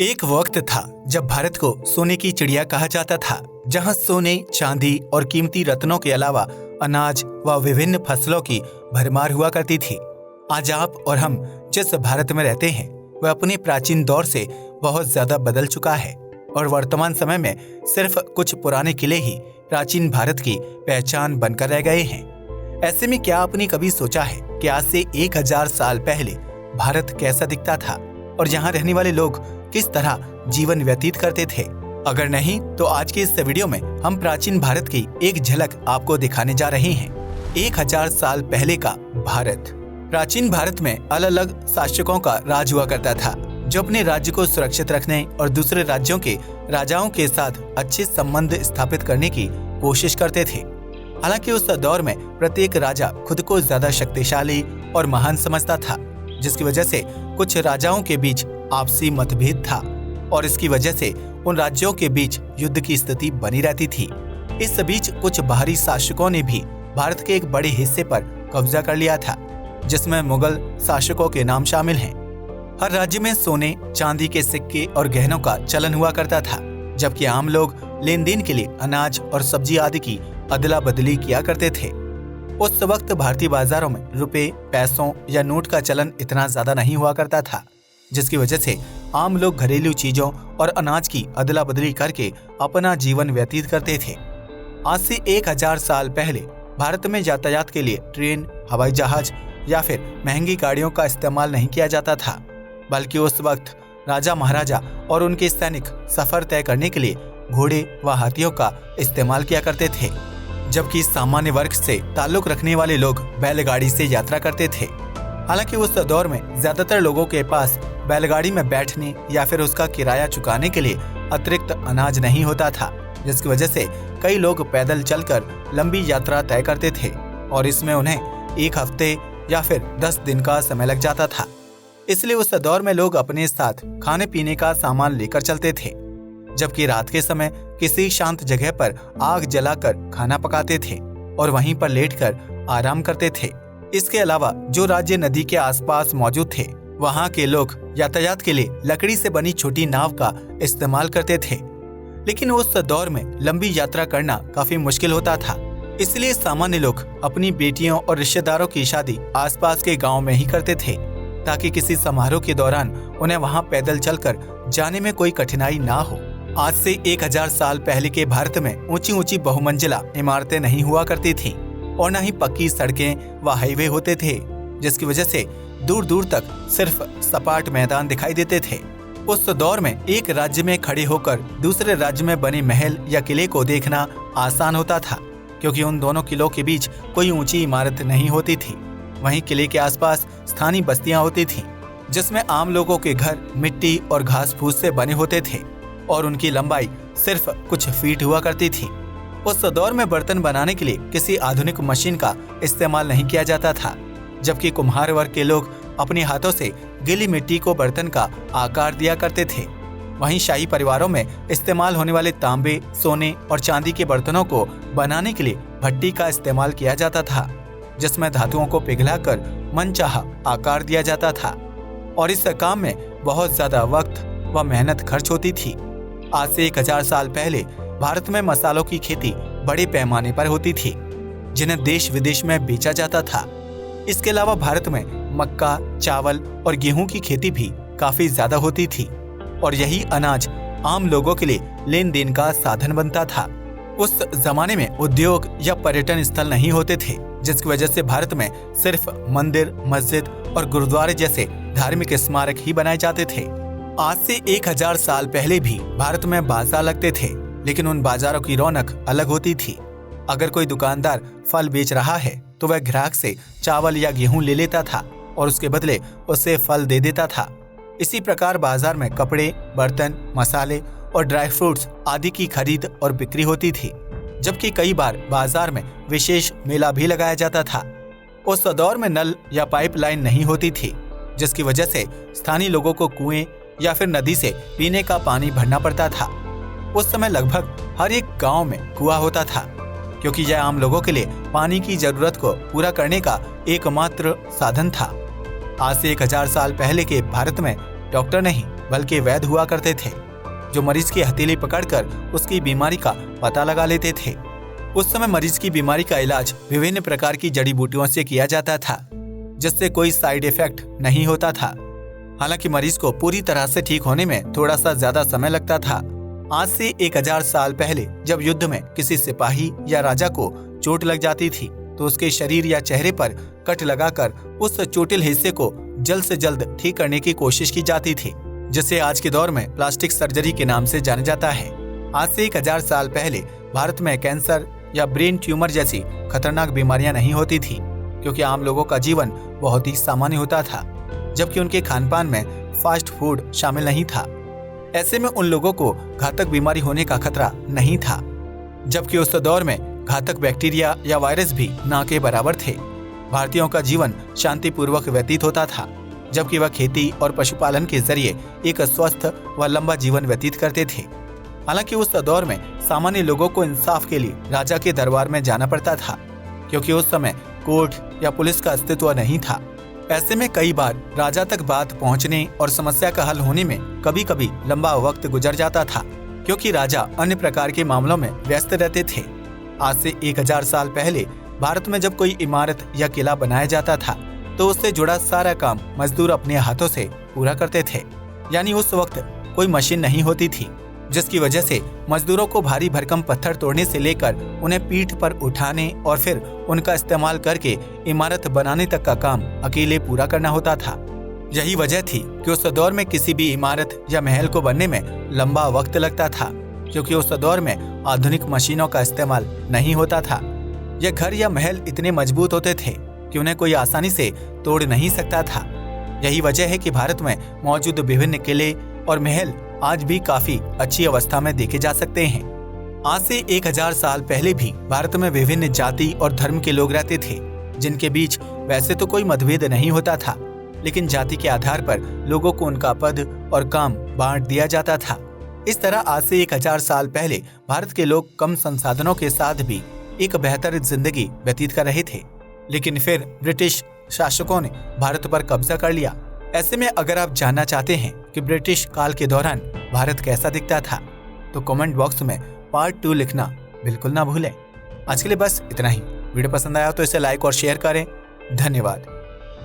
एक वक्त था जब भारत को सोने की चिड़िया कहा जाता था, जहां सोने, चांदी और कीमती रत्नों के अलावा अनाज व विभिन्न फसलों की भरमार हुआ करती थी। आज आप और हम जिस भारत में रहते हैं वह अपने प्राचीन दौर से बहुत ज्यादा बदल चुका है और वर्तमान समय में सिर्फ कुछ पुराने किले ही प्राचीन भारत की पहचान बनकर रह गए हैं। ऐसे में क्या आपने कभी सोचा है कि आज से 1000 साल पहले भारत कैसा दिखता था और यहाँ रहने वाले लोग किस तरह जीवन व्यतीत करते थे? अगर नहीं तो आज के इस वीडियो में हम प्राचीन भारत की एक झलक आपको दिखाने जा रहे हैं। 1000 साल पहले का भारत। प्राचीन भारत में अलग अलग शासकों का राज हुआ करता था, जो अपने राज्य को सुरक्षित रखने और दूसरे राज्यों के राजाओं के साथ अच्छे संबंध स्थापित करने की कोशिश करते थे। हालांकि उस दौर में प्रत्येक राजा खुद को ज्यादा शक्तिशाली और महान समझता था, जिसकी वजह से कुछ राजाओं के बीच आपसी मतभेद था और इसकी वजह से उन राज्यों के बीच युद्ध की स्थिति बनी रहती थी। इस बीच कुछ बाहरी शासकों ने भी भारत के एक बड़े हिस्से पर कब्जा कर लिया था, जिसमें मुगल शासकों के नाम शामिल हैं। हर राज्य में सोने, चांदी के सिक्के और गहनों का चलन हुआ करता था, जबकि आम लोग लेन देन के लिए अनाज और सब्जी आदि की अदला बदली किया करते थे। उस वक्त भारतीय बाजारों में रुपए, पैसों या नोट का चलन इतना ज्यादा नहीं हुआ करता था, जिसकी वजह से आम लोग घरेलू चीजों और अनाज की अदला बदली करके अपना जीवन व्यतीत करते थे। आज से 1000 साल पहले भारत में यातायात के लिए ट्रेन, हवाई जहाज या फिर महंगी गाड़ियों का इस्तेमाल नहीं किया जाता था, बल्कि उस वक्त राजा महाराजा और उनके सैनिक सफर तय करने के लिए घोड़े व हाथियों का इस्तेमाल किया करते थे, जबकि सामान्य वर्ग से ताल्लुक रखने वाले लोग बैलगाड़ी से यात्रा करते थे। हालांकि उस दौर में ज्यादातर लोगों के पास बैलगाड़ी में बैठने या फिर उसका किराया चुकाने के लिए अतिरिक्त अनाज नहीं होता था, जिसकी वजह से कई लोग पैदल चलकर लंबी यात्रा तय करते थे और इसमें उन्हें 1 हफ्ते या फिर 10 दिन का समय लग जाता था। इसलिए उस दौर में लोग अपने साथ खाने पीने का सामान लेकर चलते थे, जबकि रात के समय किसी शांत जगह पर आग जलाकर खाना पकाते थे और वहीं पर लेटकर आराम करते थे। इसके अलावा जो राज्य नदी के आसपास मौजूद थे, वहां के लोग यातायात के लिए लकड़ी से बनी छोटी नाव का इस्तेमाल करते थे। लेकिन उस दौर में लंबी यात्रा करना काफी मुश्किल होता था, इसलिए सामान्य लोग अपनी बेटियों और रिश्तेदारों की शादी आसपास के गांव में ही करते थे, ताकि किसी समारोह के दौरान उन्हें वहां पैदल चलकर जाने में कोई कठिनाई ना हो। आज से 1000 साल पहले के भारत में ऊंची ऊंची बहुमंजिला इमारतें नहीं हुआ करती थी और न ही पक्की सड़कें व हाईवे होते थे, जिसकी वजह से दूर दूर तक सिर्फ सपाट मैदान दिखाई देते थे। उस दौर में एक राज्य में खड़े होकर दूसरे राज्य में बने महल या किले को देखना आसान होता था, क्योंकि उन दोनों किलों के बीच कोई ऊंची इमारत नहीं होती थी। वहीं किले के आसपास स्थानीय बस्तियां होती थीं, जिसमें आम लोगों के घर मिट्टी और घास फूस से बने होते थे और उनकी लंबाई सिर्फ कुछ फीट हुआ करती थी। उस दौर में बर्तन बनाने के लिए किसी आधुनिक मशीन का इस्तेमाल नहीं किया जाता था, जबकि कुम्हार वर्ग के लोग अपने हाथों से गीली मिट्टी को बर्तन का आकार दिया करते थे। वहीं शाही परिवारों में इस्तेमाल होने वाले तांबे, सोने और चांदी के बर्तनों को बनाने के लिए भट्टी का इस्तेमाल किया जाता था, जिसमें धातुओं को पिघलाकर मनचाहा आकार दिया जाता था और इस काम में बहुत ज्यादा वक्त व मेहनत खर्च होती थी। आज से 1000 साल पहले भारत में मसालों की खेती बड़े पैमाने पर होती थी, जिन्हें देश विदेश में बेचा जाता था। इसके अलावा भारत में मक्का, चावल और गेहूं की खेती भी काफी ज्यादा होती थी और यही अनाज आम लोगों के लिए लेन देन का साधन बनता था। उस जमाने में उद्योग या पर्यटन स्थल नहीं होते थे, जिसकी वजह से भारत में सिर्फ मंदिर, मस्जिद और गुरुद्वारे जैसे धार्मिक स्मारक ही बनाए जाते थे। आज से 1000 साल पहले भी भारत में बाजार लगते थे, लेकिन उन बाजारों की रौनक अलग होती थी। अगर कोई दुकानदार फल बेच रहा है तो वह ग्राहक से चावल या गेहूं ले लेता था और उसके बदले उसे फल दे देता था। इसी प्रकार बाजार में कपड़े, बर्तन, मसाले और ड्राई फ्रूट्स आदि की खरीद और बिक्री होती थी, जबकि कई बार बाजार में विशेष मेला भी लगाया जाता था। उस दौर में नल या पाइपलाइन नहीं होती थी, जिसकी वजह से स्थानीय लोगों को कुएं या फिर नदी से पीने का पानी भरना पड़ता था। उस समय लगभग हर एक गांव में कुआं होता था, क्योंकि यह आम लोगों के लिए पानी की जरूरत को पूरा करने का एकमात्र साधन था। आज से 1000 साल पहले के भारत में डॉक्टर नहीं बल्कि वैद्य हुआ करते थे, जो मरीज की हथेली पकड़कर उसकी बीमारी का पता लगा लेते थे। उस समय मरीज की बीमारी का इलाज विभिन्न प्रकार की जड़ी बूटियों से किया जाता था, जिससे कोई साइड इफेक्ट नहीं होता था। हालांकि मरीज को पूरी तरह से ठीक होने में थोड़ा सा ज्यादा समय लगता था। आज से 1000 साल पहले जब युद्ध में किसी सिपाही या राजा को चोट लग जाती थी तो उसके शरीर या चेहरे पर कट लगाकर उस चोटिल हिस्से को जल्द से जल्द ठीक करने की कोशिश की जाती थी, जिसे आज के दौर में प्लास्टिक सर्जरी के नाम से जाना जाता है। आज से 1000 साल पहले भारत में कैंसर या ब्रेन ट्यूमर जैसी खतरनाक बीमारियां नहीं होती थी, क्योंकि आम लोगों का जीवन बहुत ही सामान्य होता था, जबकि उनके खानपान में फास्ट फूड शामिल नहीं था। ऐसे में उन लोगों को घातक बीमारी होने का खतरा नहीं था, जबकि उस दौर में घातक बैक्टीरिया या वायरस भी ना के बराबर थे। भारतीयों का जीवन शांतिपूर्वक व्यतीत होता था, जबकि वह खेती और पशुपालन के जरिए एक स्वस्थ व लंबा जीवन व्यतीत करते थे। हालांकि उस दौर में सामान्य लोगों को इंसाफ के लिए राजा के दरबार में जाना पड़ता था, क्योंकि उस समय कोर्ट या पुलिस का अस्तित्व नहीं था। ऐसे में कई बार राजा तक बात पहुंचने और समस्या का हल होने में कभी कभी लंबा वक्त गुजर जाता था, क्योंकि राजा अन्य प्रकार के मामलों में व्यस्त रहते थे। आज से 1000 साल पहले भारत में जब कोई इमारत या किला बनाया जाता था तो उससे जुड़ा सारा काम मजदूर अपने हाथों से पूरा करते थे। यानी उस वक्त कोई मशीन नहीं होती थी, जिसकी वजह से मजदूरों को भारी भरकम पत्थर तोड़ने से लेकर उन्हें पीठ पर उठाने और फिर उनका इस्तेमाल करके इमारत बनाने तक का काम अकेले पूरा करना होता था। यही वजह थी कि उस दौर में किसी भी इमारत या महल को बनने में लंबा वक्त लगता था, क्योंकि उस दौर में आधुनिक मशीनों का इस्तेमाल नहीं होता था। यह घर या महल इतने मजबूत होते थे कि उन्हें कोई आसानी से तोड़ नहीं सकता था। यही वजह है कि भारत में मौजूद विभिन्न किले और महल आज भी काफी अच्छी अवस्था में देखे जा सकते हैं। आज से 1000 साल पहले भी भारत में विभिन्न जाति और धर्म के लोग रहते थे, जिनके बीच वैसे तो कोई मतभेद नहीं होता था, लेकिन जाति के आधार पर लोगों को उनका पद और काम बांट दिया जाता था। इस तरह आज से 1000 साल पहले भारत के लोग कम संसाधनों के साथ भी एक बेहतर जिंदगी व्यतीत कर रहे थे। लेकिन फिर ब्रिटिश शासकों ने भारत पर कब्जा कर लिया। ऐसे में अगर आप जानना चाहते हैं कि ब्रिटिश काल के दौरान भारत कैसा दिखता था, तो कमेंट बॉक्स में पार्ट 2 लिखना बिल्कुल ना भूलें। आज के लिए बस इतना ही। वीडियो पसंद आया तो इसे लाइक और शेयर करें। धन्यवाद।